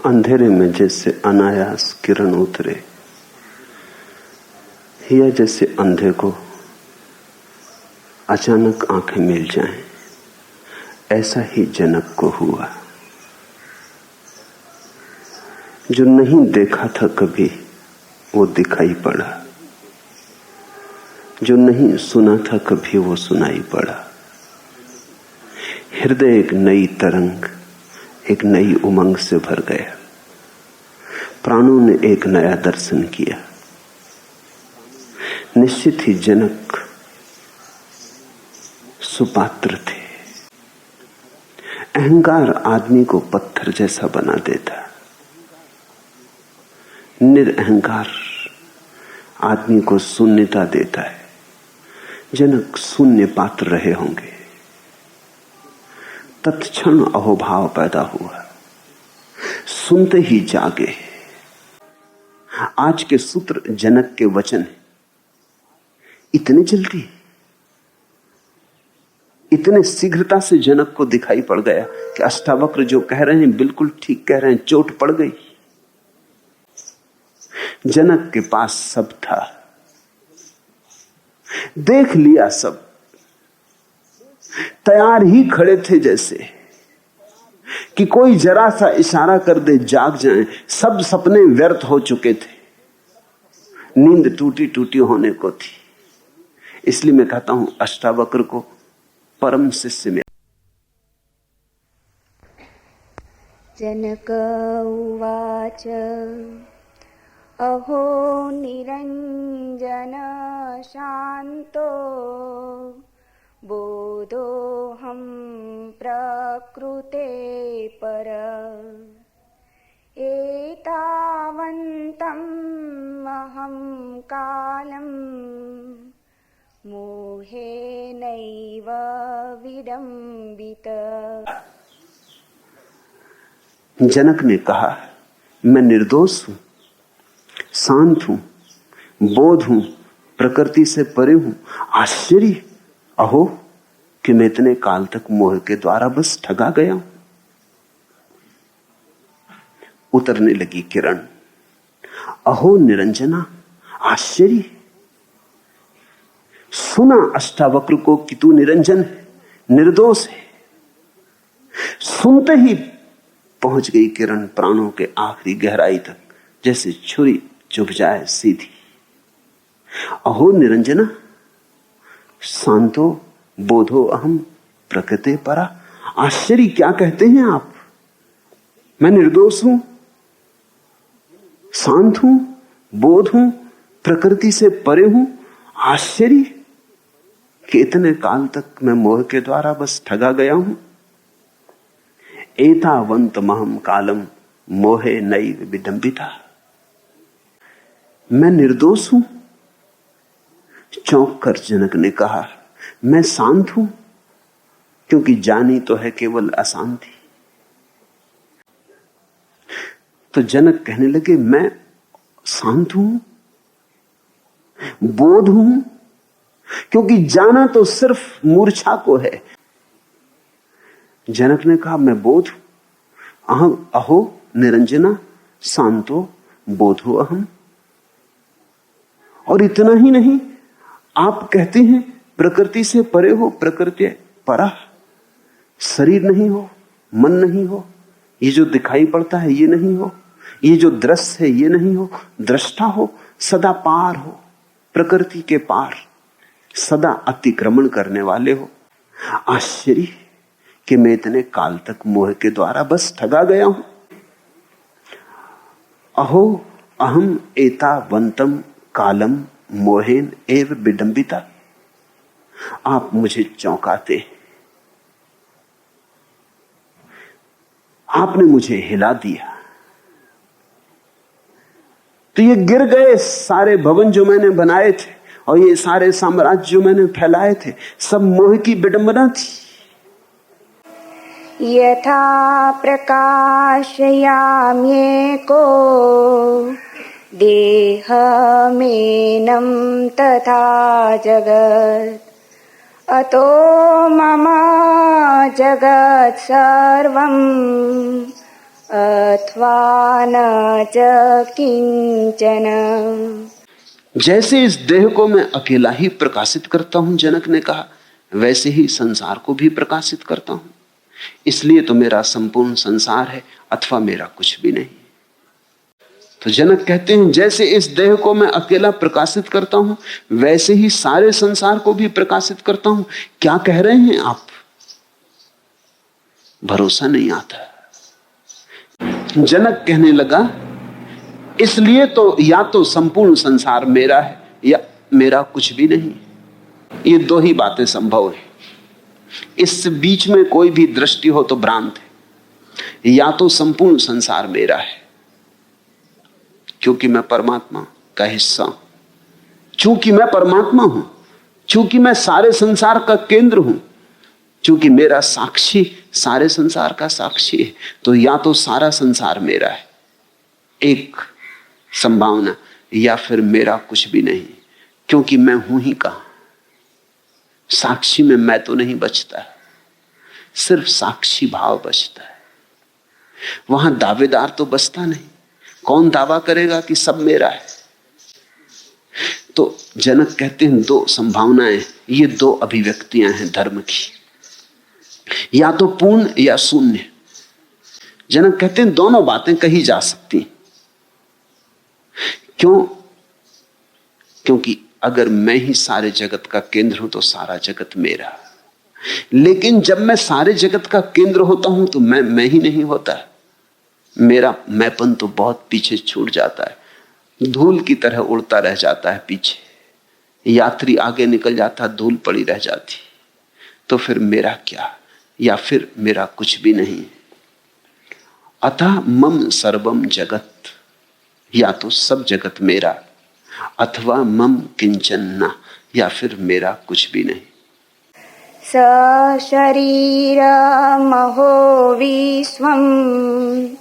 अंधेरे में जैसे अनायास किरण उतरे, या जैसे अंधे को अचानक आंखें मिल जाएं, ऐसा ही जनक को हुआ। जो नहीं देखा था कभी वो दिखाई पड़ा, जो नहीं सुना था कभी वो सुनाई पड़ा। हृदय एक नई तरंग, एक नई उमंग से भर गया। प्राणों ने एक नया दर्शन किया। निश्चित ही जनक सुपात्र थे। अहंकार आदमी को पत्थर जैसा बना देता, निरअहंकार आदमी को शून्यता देता है। जनक शून्य पात्र रहे होंगे। तत्क्षण अहोभाव पैदा हुआ, सुनते ही जागे। आज के सूत्र जनक के वचन है। इतनी जल्दी, इतने शीघ्रता से जनक को दिखाई पड़ गया कि अष्टावक्र जो कह रहे हैं बिल्कुल ठीक कह रहे हैं। चोट पड़ गई। जनक के पास सब था, देख लिया सब, तैयार ही खड़े थे जैसे कि कोई जरा सा इशारा कर दे जाग जाएं। सब सपने व्यर्थ हो चुके थे, नींद टूटी टूटी होने को थी। इसलिए मैं कहता हूं अष्टावक्र को परम शिष्य में। जनक उवाच अहो निरंजन शांतो बोधोऽहं प्रकृते पर एतावन्तम् अहं कालं मोहेनैव विडम्बित। जनक ने कहा, मैं निर्दोष हूं, शांत हूं, बोध हूं, प्रकृति से परे हूं। आश्चर्य, अहो कि मैं इतने काल तक मोह के द्वारा बस ठगा गया हूं। उतरने लगी किरण। अहो निरंजना, आश्चर्य। सुना अष्टावक्र को कि तू निरंजन है, निर्दोष है। सुनते ही पहुंच गई किरण प्राणों के आखिरी गहराई तक, जैसे छुरी चुभ जाए सीधी। अहो निरंजना, शांतो बोधो अहम प्रकृते परा। आश्चर्य, क्या कहते हैं आप? मैं निर्दोष हूं, शांत हूं, बोध हूं, प्रकृति से परे हूं। आश्चर्य कि इतने काल तक मैं मोह के द्वारा बस ठगा गया हूं। एतावंत महम कालम मोहे नैव विडंबिता। मैं निर्दोष हूं। चौंक कर जनक ने कहा, मैं शांत हूं, क्योंकि जानी तो है केवल अशांति। तो जनक कहने लगे, मैं शांत हूं, बोध हूं, क्योंकि जाना तो सिर्फ मूर्छा को है। जनक ने कहा, मैं बोध हूं। अहम अहो निरंजना शांतो बोधो अहम। और इतना ही नहीं, आप कहते हैं प्रकृति से परे हो, प्रकृति परा। शरीर नहीं हो, मन नहीं हो, ये जो दिखाई पड़ता है ये नहीं हो, ये जो दृश्य है ये नहीं हो, दृष्टा हो, सदा पार हो, प्रकृति के पार, सदा अतिक्रमण करने वाले हो। आश्चर्य कि मैं इतने काल तक मोह के द्वारा बस ठगा गया हूं। अहो अहम एतावंतम कालम मोहेन एव विडंबिता। आप मुझे चौंकाते, आपने मुझे हिला दिया। तो ये गिर गए सारे भवन जो मैंने बनाए थे, और ये सारे साम्राज्य जो मैंने फैलाए थे, सब मोह की विडंबना थी। यथा प्रकाशयाम्येको देहमेनं तथा जगत् अतो मम जगत् सर्वं अथवा न च किंचन। जैसे इस देह को मैं अकेला ही प्रकाशित करता हूं, जनक ने कहा, वैसे ही संसार को भी प्रकाशित करता हूं। इसलिए तो मेरा संपूर्ण संसार है, अथवा मेरा कुछ भी नहीं। तो जनक कहते हैं जैसे इस देह को मैं अकेला प्रकाशित करता हूं, वैसे ही सारे संसार को भी प्रकाशित करता हूं। क्या कह रहे हैं आप? भरोसा नहीं आता। जनक कहने लगा, इसलिए तो या तो संपूर्ण संसार मेरा है या मेरा कुछ भी नहीं। ये दो ही बातें संभव है। इस बीच में कोई भी दृष्टि हो तो भ्रांत है। या तो संपूर्ण संसार मेरा है क्योंकि मैं परमात्मा का हिस्सा हूं, चूंकि मैं परमात्मा हूं, चूंकि मैं सारे संसार का केंद्र हूं, चूंकि मेरा साक्षी सारे संसार का साक्षी है, तो या तो सारा संसार मेरा है, एक संभावना, या फिर मेरा कुछ भी नहीं, क्योंकि मैं हूं ही कहां। साक्षी में मैं तो नहीं बचता, सिर्फ साक्षी भाव बचता है। वहां दावेदार तो बचता नहीं। कौन दावा करेगा कि सब मेरा है? तो जनक कहते हैं दो संभावनाएं, ये दो अभिव्यक्तियां हैं धर्म की, या तो पूर्ण या शून्य। जनक कहते हैं दोनों बातें कही जा सकती। क्यों? क्योंकि अगर मैं ही सारे जगत का केंद्र हूं तो सारा जगत मेरा। लेकिन जब मैं सारे जगत का केंद्र होता हूं तो मैं ही नहीं होता। मेरा मैंपन तो बहुत पीछे छूट जाता है, धूल की तरह उड़ता रह जाता है पीछे। यात्री आगे निकल जाता, धूल पड़ी रह जाती। तो फिर मेरा क्या? या फिर मेरा कुछ भी नहीं। अतः मम सर्वम जगत, या तो सब जगत मेरा, अथवा मम किंचन न, या फिर मेरा कुछ भी नहीं। स शरीरमहो विश्वम्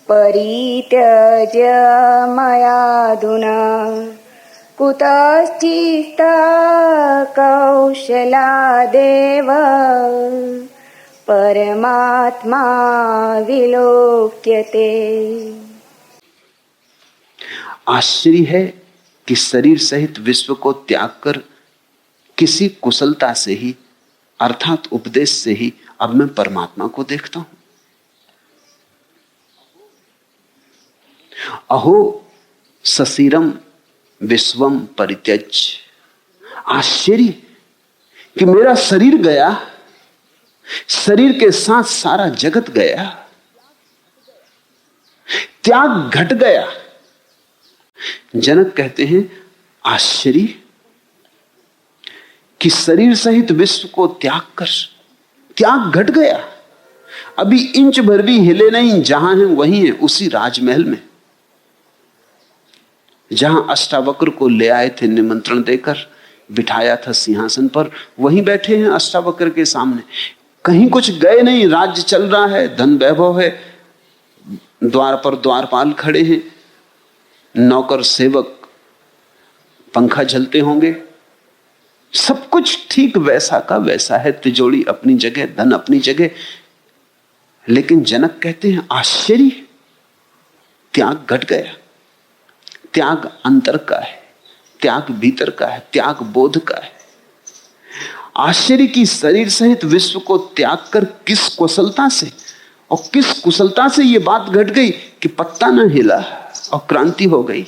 परित्यज्य मयाधुना कुतश्चित् कौशलादेव परमात्मा विलोक्यते। आश्चर्य है कि शरीर सहित विश्व को त्याग कर किसी कुशलता से ही, अर्थात उपदेश से ही, अब मैं परमात्मा को देखता हूं। अहो ससीरम विश्वम परित्यज्य। आश्चर्य कि मेरा शरीर गया, शरीर के साथ सारा जगत गया, त्याग घट गया। जनक कहते हैं आश्चर्य कि शरीर सहित विश्व को त्याग घट गया। अभी इंच भर भी हिले नहीं, जहां है वहीं है, उसी राजमहल में जहां अष्टावक्र को ले आए थे निमंत्रण देकर, बिठाया था सिंहासन पर, वहीं बैठे हैं अष्टावक्र के सामने। कहीं कुछ गए नहीं, राज्य चल रहा है, धन वैभव है, द्वार पर द्वारपाल खड़े हैं, नौकर सेवक पंखा झलते होंगे, सब कुछ ठीक वैसा का वैसा है, तिजोरी अपनी जगह, धन अपनी जगह। लेकिन जनक कहते हैं आश्चर्य, त्याग घट गया। त्याग अंतर का है, त्याग भीतर का है, त्याग बोध का है। आश्चर्य की शरीर सहित विश्व को त्याग कर किस कुशलता से, और किस कुशलता से ये बात घट गई कि पत्ता न हिला और क्रांति हो गई,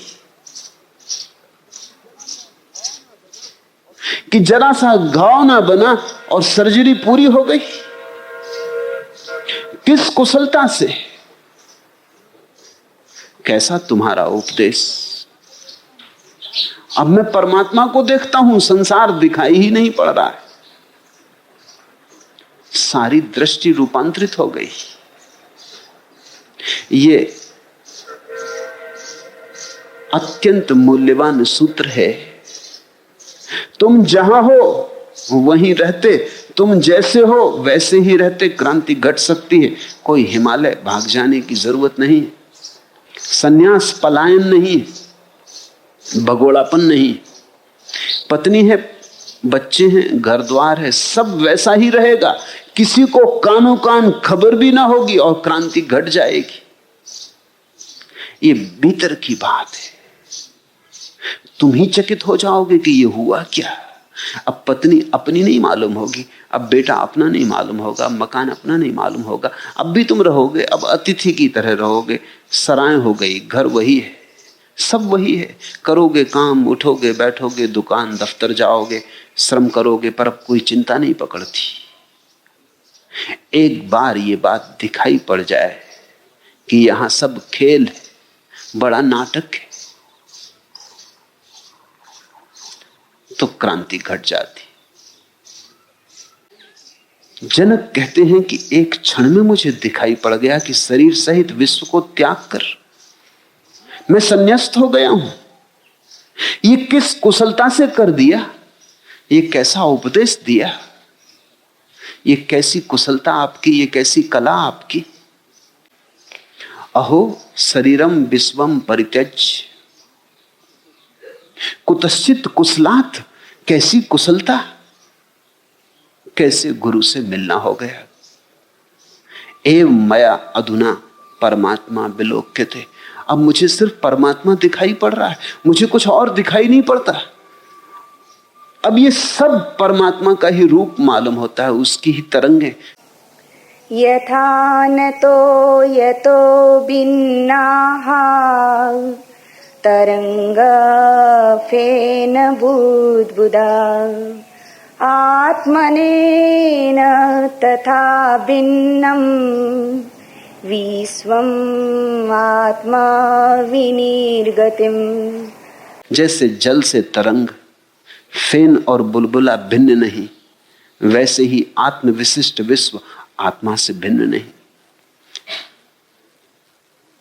कि जरा सा घाव ना बना और सर्जरी पूरी हो गई। किस कुशलता से? कैसा तुम्हारा उपदेश! अब मैं परमात्मा को देखता हूं, संसार दिखाई ही नहीं पड़ रहा है। सारी दृष्टि रूपांतरित हो गई। ये अत्यंत मूल्यवान सूत्र है। तुम जहां हो वहीं रहते, तुम जैसे हो वैसे ही रहते, क्रांति घट सकती है। कोई हिमालय भाग जाने की जरूरत नहीं, संन्यास पलायन नहीं, भगोड़ापन नहीं। पत्नी है, बच्चे हैं, घर द्वार है, सब वैसा ही रहेगा। किसी को कानो कान खबर भी ना होगी और क्रांति घट जाएगी। ये भीतर की बात है। तुम ही चकित हो जाओगे कि ये हुआ क्या। अब पत्नी अपनी नहीं मालूम होगी, अब बेटा अपना नहीं मालूम होगा, मकान अपना नहीं मालूम होगा। अब भी तुम रहोगे, अब अतिथि की तरह रहोगे। सराय हो गई, घर वही है, सब वही है। करोगे काम, उठोगे बैठोगे, दुकान दफ्तर जाओगे, श्रम करोगे, पर अब कोई चिंता नहीं पकड़ती। एक बार ये बात दिखाई पड़ जाए कि यहां सब खेल है, बड़ा नाटक है, तो क्रांति घट जाती। जनक कहते हैं कि एक क्षण में मुझे दिखाई पड़ गया कि शरीर सहित विश्व को त्याग कर मैं संन्यास्त हो गया हूं। ये किस कुशलता से कर दिया, ये कैसा उपदेश दिया, ये कैसी कुशलता आपकी, ये कैसी कला आपकी। अहो शरीरम विश्वम परित्यज्य कुतश्चित कुशलात्, कैसी कुशलता, कैसे गुरु से मिलना हो गया। एव मया अधुना परमात्मा विलोक्यते, अब मुझे सिर्फ परमात्मा दिखाई पड़ रहा है, मुझे कुछ और दिखाई नहीं पड़ता। अब ये सब परमात्मा का ही रूप मालूम होता है, उसकी ही तरंगें। यथा नतो यतो भिन्नाः तरंग फेन बुद्बुदा आत्मनेन तथा भिन्नं विश्वम् आत्मा विनिर्गतिम्। जैसे जल से तरंग, फेन और बुलबुला भिन्न नहीं, वैसे ही आत्म विशिष्ट विश्व आत्मा से भिन्न नहीं।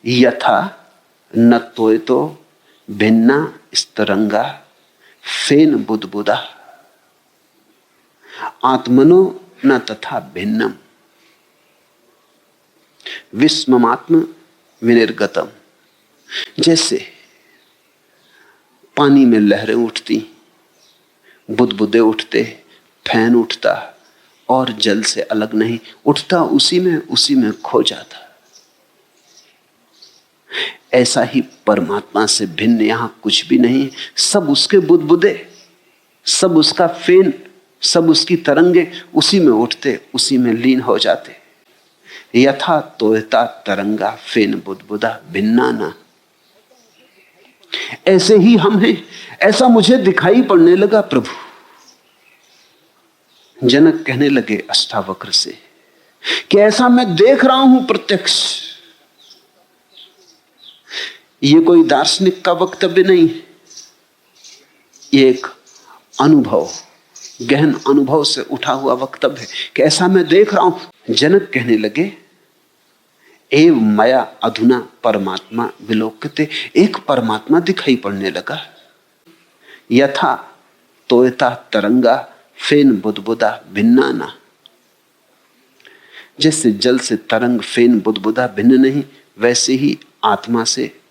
यथा न तो भिन्ना स्तरंगा फेन बुदबुदा आत्मनो न तथा भिन्नम विस्ममात्म विनिर्गतम। जैसे पानी में लहरें उठती, बुदबुदे उठते, फैन उठता और जल से अलग नहीं, उठता उसी में खो जाता। ऐसा ही परमात्मा से भिन्न यहां कुछ भी नहीं। सब उसके बुदबुदे, सब उसका फेन, सब उसकी तरंगे उसी में उठते, उसी में लीन हो जाते। यथा तोयता तरंगा फेन बुदबुदा भिन्ना ना, ऐसे ही हम हैं। ऐसा मुझे दिखाई पड़ने लगा प्रभु। जनक कहने लगे अष्टावक्र से कि ऐसा मैं देख रहा हूं प्रत्यक्ष। ये कोई दार्शनिक का वक्तव्य नहीं, ये एक अनुभव, गहन अनुभव से उठा हुआ वक्तव्य है कि ऐसा मैं देख रहा हूं। जनक कहने लगे एव मया अधुना परमात्मा विलोक्यते, एक परमात्मा दिखाई पड़ने लगा। यथा तोयता तरंगा फेन बुदबुदा भिन्ना ना, जैसे जल से तरंग फेन बुदबुदा भिन्न नहीं, वैसे ही आत्मा से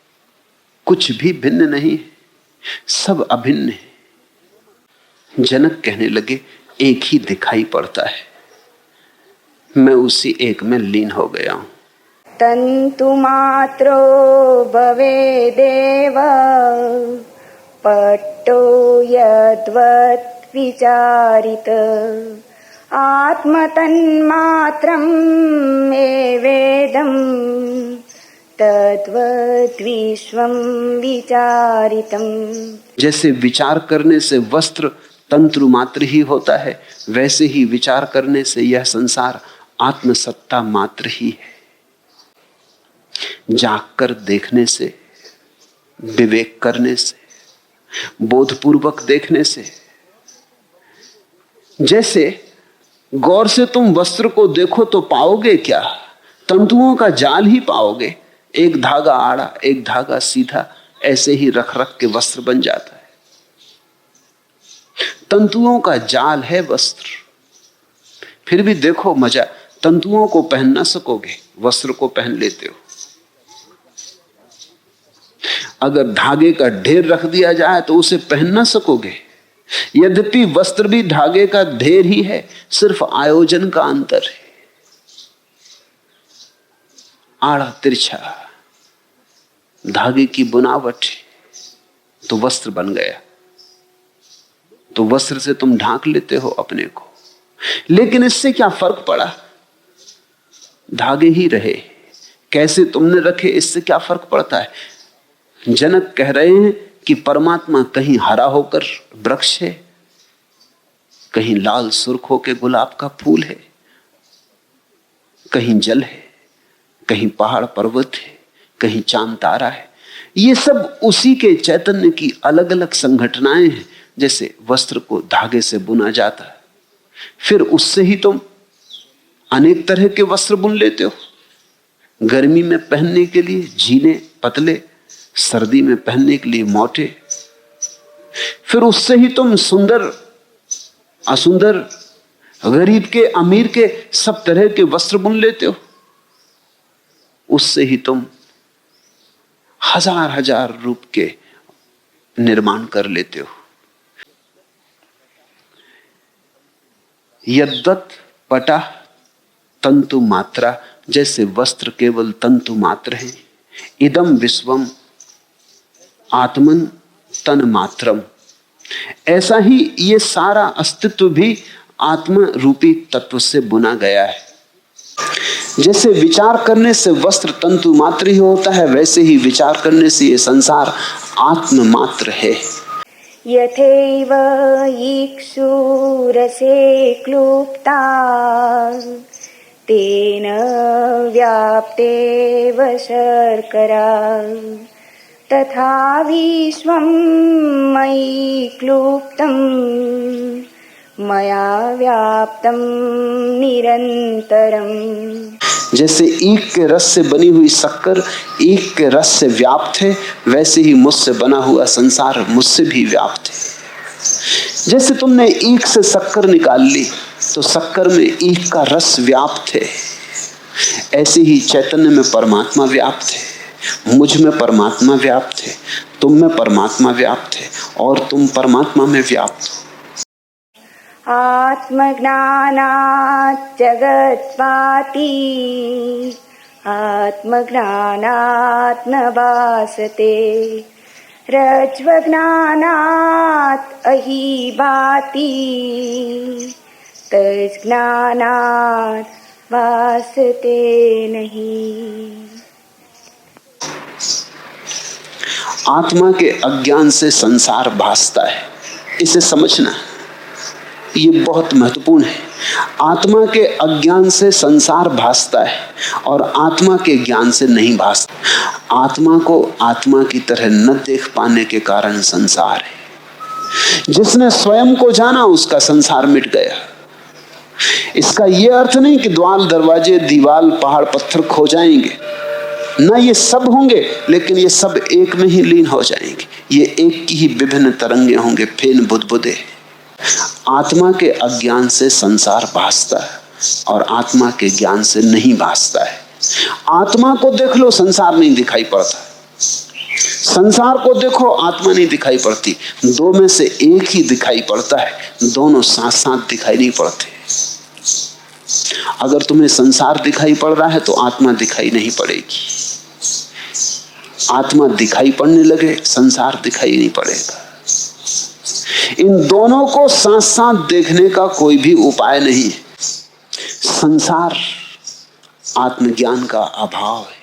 कुछ भी भिन्न नहीं, सब अभिन्न है। जनक कहने लगे एक ही दिखाई पड़ता है, मैं उसी एक में लीन हो गया हूं। तंतु मात्रो भवेदेव पट्टो यद्वत् विचारित आत्मतन्मात्रम् एवेदम् तद्वत् विश्वं विचारितम्। जैसे विचार करने से वस्त्र तंतु मात्र ही होता है, वैसे ही विचार करने से यह संसार आत्मसत्ता मात्र ही है। जागकर देखने से, विवेक करने से, बोधपूर्वक देखने से, जैसे गौर से तुम वस्त्र को देखो तो पाओगे क्या? तंतुओं का जाल ही पाओगे। एक धागा आड़ा, एक धागा सीधा, ऐसे ही रख रख के वस्त्र बन जाता है। तंतुओं का जाल है वस्त्र। फिर भी देखो मजा, तंतुओं को पहन ना सकोगे, वस्त्र को पहन लेते हो। अगर धागे का ढेर रख दिया जाए तो उसे पहन ना सकोगे। यद्यपि वस्त्र भी धागे का ढेर ही है, सिर्फ आयोजन का अंतर है। आड़ा तिरछा, धागे की बुनावट तो वस्त्र बन गया, तो वस्त्र से तुम ढांक लेते हो अपने को। लेकिन इससे क्या फर्क पड़ा? धागे ही रहे, कैसे तुमने रखे इससे क्या फर्क पड़ता है? जनक कह रहे हैं कि परमात्मा कहीं हरा होकर वृक्ष है, कहीं लाल सुर्ख होकर गुलाब का फूल है, कहीं जल है, कहीं पहाड़ पर्वत है, कहीं चांद तारा है। ये सब उसी के चैतन्य की अलग अलग संघटनाएं हैं। जैसे वस्त्र को धागे से बुना जाता है, फिर उससे ही तुम अनेक तरह के वस्त्र बुन लेते हो। गर्मी में पहनने के लिए झीले पतले, सर्दी में पहनने के लिए मोटे, फिर उससे ही तुम सुंदर असुंदर, गरीब के अमीर के सब तरह के वस्त्र बुन लेते हो। उससे ही तुम हजार हजार रूप के निर्माण कर लेते हो। यद्वत पटा तंतु मात्रा, जैसे वस्त्र केवल तंतु मात्र है। इदम विश्वम आत्मन तन मात्रम, ऐसा ही ये सारा अस्तित्व भी आत्मा रूपी तत्व से बुना गया है। जैसे विचार करने से वस्त्र तंतु मात्र ही होता है, वैसे ही विचार करने से ये संसार आत्म मात्र है। यथैव इक्षुरसे क्लुप्ता तेन व्याप्तेव शर्करा तथा विश्वं मयि क्लुप्तं मया व्याप्तं निरंतरम्। जैसे ईख के रस से बनी हुई शक्कर ईख के रस से व्याप्त है, वैसे ही मुझसे बना हुआ संसार मुझसे भी व्याप्त है। जैसे तुमने ईख से शक्कर निकाल ली तो शक्कर में ईख का रस व्याप्त है, ऐसे ही चैतन्य में परमात्मा व्याप्त है, मुझ में परमात्मा व्याप्त है, तुम में परमात्मा व्याप्त है और तुम परमात्मा में व्याप्त हो। आत्मज्ञानात् जगत्पाती आत्मज्ञानात् न भासते रज्ज्वज्ञानात् अहिभाति तज्ज्ञानात् भासते नहीं। आत्मा के अज्ञान से संसार भासता है, इसे समझना ये बहुत महत्वपूर्ण है। आत्मा के अज्ञान से संसार भासता है और आत्मा के ज्ञान से नहीं भासता। आत्मा को आत्मा की तरह न देख पाने के कारण संसार है। जिसने स्वयं को जाना उसका संसार मिट गया। इसका यह अर्थ नहीं कि द्वार दरवाजे दीवाल पहाड़ पत्थर खो जाएंगे, न ये सब होंगे, लेकिन ये सब एक में ही लीन हो जाएंगे। ये एक की ही विभिन्न तरंगे होंगे, फेन बुदबुदे। आत्मा के अज्ञान से संसार भासता है और आत्मा के ज्ञान से नहीं भासता है। आत्मा को देख लो, संसार नहीं दिखाई पड़ता। संसार को देखो, आत्मा नहीं दिखाई पड़ती। दो में से एक ही दिखाई पड़ता है, दोनों साथ साथ दिखाई नहीं पड़ते। अगर तुम्हें संसार दिखाई पड़ रहा है तो आत्मा दिखाई नहीं पड़ेगी। आत्मा दिखाई पड़ने लगे, संसार दिखाई नहीं पड़ेगा। इन दोनों को साथ साथ देखने का कोई भी उपाय नहीं है। संसार आत्मज्ञान का अभाव है।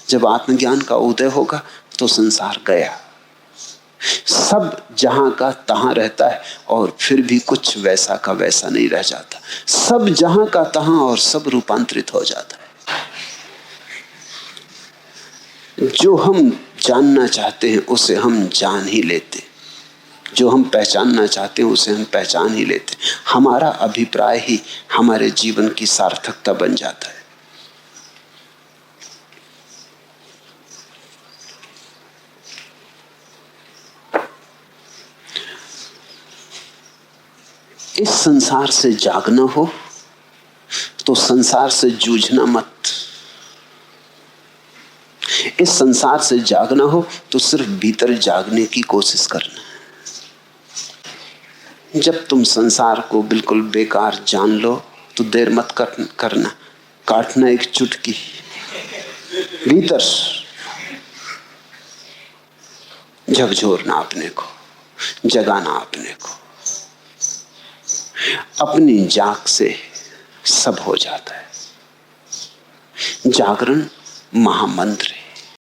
जब आत्मज्ञान का उदय होगा तो संसार गया। सब जहां का तहां रहता है और फिर भी कुछ वैसा का वैसा नहीं रह जाता। सब जहां का तहां और सब रूपांतरित हो जाता है। जो हम जानना चाहते हैं उसे हम जान ही लेते, जो हम पहचानना चाहते हैं उसे हम पहचान ही लेते। हमारा अभिप्राय ही हमारे जीवन की सार्थकता बन जाता है। इस संसार से जागना हो तो संसार से जूझना मत। इस संसार से जागना हो तो सिर्फ भीतर जागने की कोशिश करना। जब तुम संसार को बिल्कुल बेकार जान लो तो देर मत करना, काटना एक चुटकी। भीतर झकझोरना अपने को, जगाना अपने को। अपनी जाग से सब हो जाता है। जागरण महामंत्र